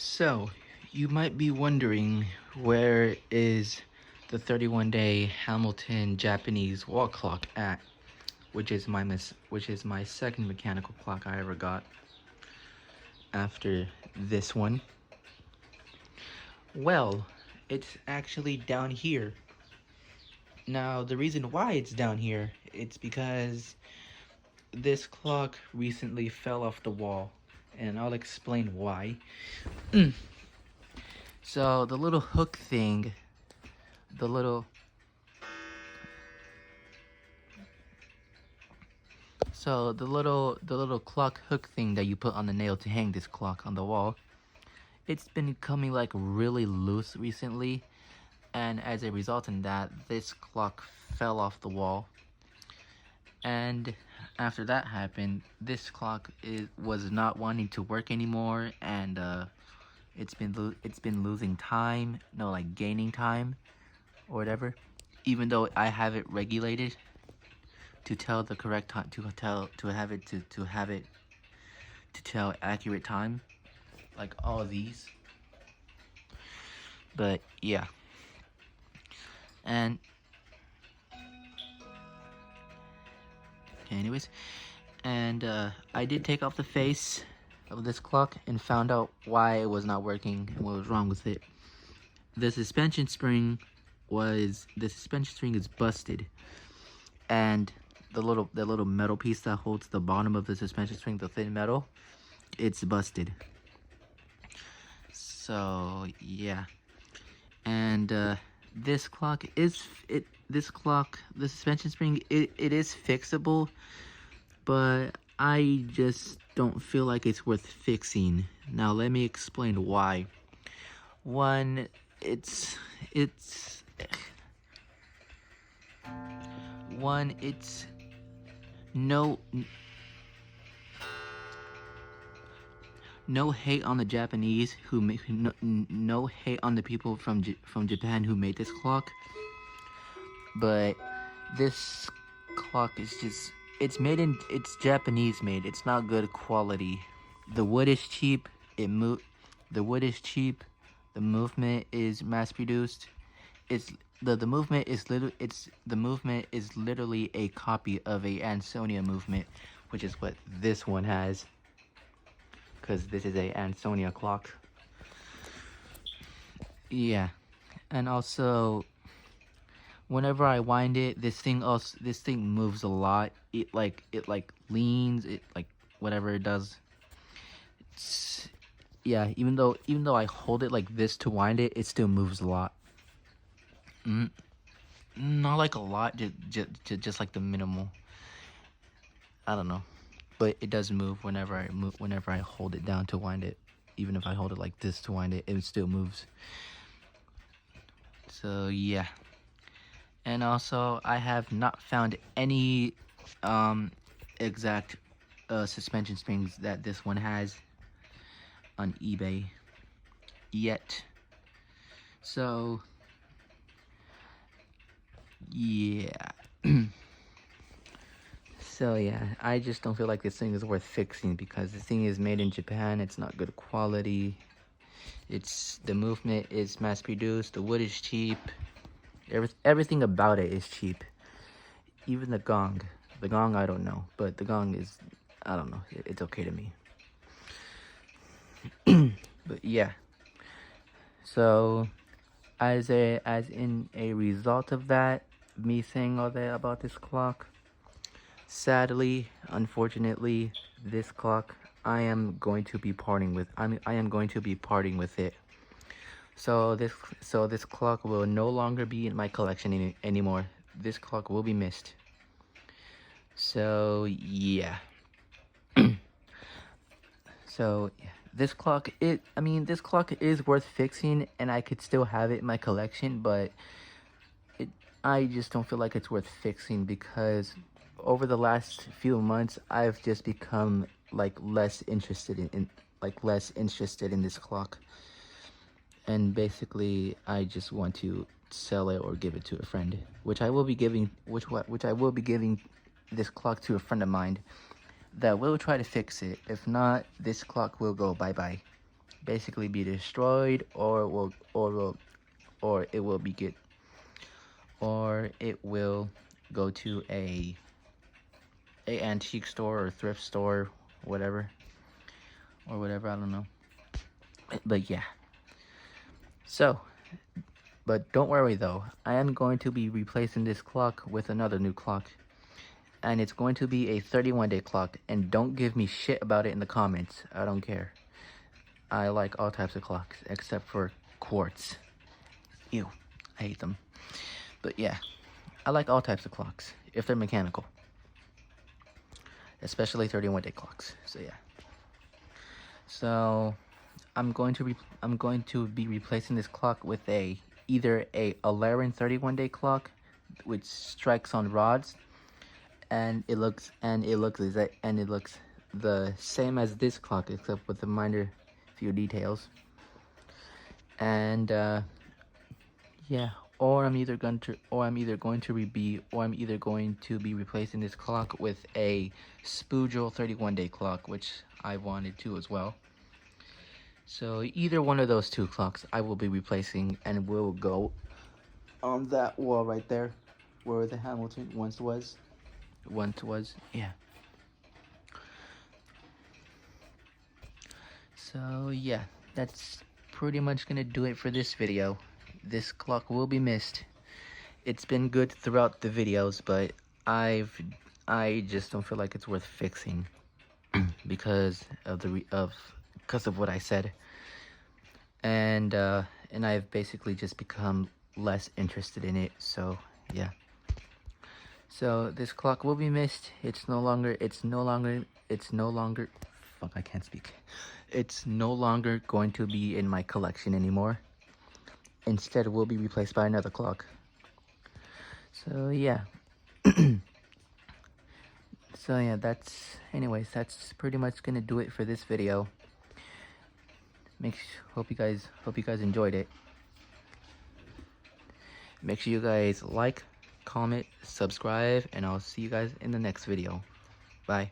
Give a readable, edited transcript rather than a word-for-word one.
So, you might be wondering, where is the 31-day Hamilton Japanese wall clock at, which is my second mechanical clock I ever got after this one. Well, it's actually down here. Now, the reason why it's down here, it's because this clock recently fell off the wall, and I'll explain why. So, the little hook thing, the little So the little clock hook thing that you put on the nail to hang this clock on the wall, it's been coming like really loose recently, and as a result in that, this clock fell off the wall. And after that happened, this clock was not wanting to work anymore, and it's been losing time, no, like gaining time or whatever, even though I have it regulated to tell the correct time, to have it to tell accurate time, like all of these. But yeah, and anyways, and I did take off the face of this clock and found out why it was not working and what was wrong with it. The suspension spring is busted, and the little metal piece that holds the bottom of the suspension spring, the thin metal, it's busted. So yeah, and this clock, the suspension spring, it is fixable, but I just don't feel like it's worth fixing. Now let me explain why. One, it's no no hate on the Japanese no hate on the people from Japan who made this clock, but this clock is just, it's Japanese made. It's not good quality. The wood is cheap. The wood is cheap. The movement is mass produced. The movement is literally a copy of a Ansonia movement, which is what this one has, because this is a Ansonia clock. Yeah, and also whenever I wind it, this thing moves a lot. It leans, it like whatever it does. Yeah, even though I hold it like this to wind it, it still moves a lot. Not like a lot, just like the minimal. I don't know, but it does move whenever I hold it down to wind it. Even if I hold it like this to wind it, it still moves. So yeah, and also I have not found any exact suspension springs that this one has on eBay yet. So yeah. So yeah, I just don't feel like this thing is worth fixing because this thing is made in Japan. It's not good quality. The movement is mass produced. The wood is cheap. Everything about it is cheap. Even the gong. The gong, I don't know, but the gong is, I don't know. It's okay to me. But yeah. So, as in a result of that, me saying all that about this clock, sadly, unfortunately, this clock I am going to be parting with. I am going to be parting with it. So this clock will no longer be in my collection anymore. This clock will be missed. So yeah. So yeah. This clock is worth fixing, and I could still have it in my collection, but I just don't feel like it's worth fixing because over the last few months I've just become like less interested in this clock, and basically I just want to sell it or give it to a friend, which I will be giving this clock to a friend of mine that will try to fix it. If not, this clock will go bye-bye. basically be destroyed, or it will go to a antique store or thrift store, whatever, I don't know. But yeah. So, but don't worry though, I am going to be replacing this clock with another new clock. And it's going to be a 31-day clock. And don't give me shit about it in the comments. I don't care. I like all types of clocks, except for quartz. Ew, I hate them. But yeah, I like all types of clocks, if they're mechanical. Especially 31-day clocks, so yeah. So, I'm going to be replacing this clock with either a Alarin 31-day clock, which strikes on rods, and it looks the same as this clock, except with a minor few details. And yeah, or I'm either going to be replacing this clock with a Spoojel 31-day clock, which I wanted to as well. So either one of those two clocks I will be replacing, and will go on that wall right there where the Hamilton once was, yeah. So yeah, that's pretty much gonna do it for this video. This clock will be missed. It's been good throughout the videos, but I just don't feel like it's worth fixing because of what I said. And I've basically just become less interested in it. So yeah. So this clock will be missed. It's no longer fuck, I can't speak. It's no longer going to be in my collection anymore. Instead, it will be replaced by another clock. So yeah. So yeah, that's pretty much gonna do it for this video. Hope you guys enjoyed it. Make sure you guys like, comment, subscribe, and I'll see you guys in the next video. Bye.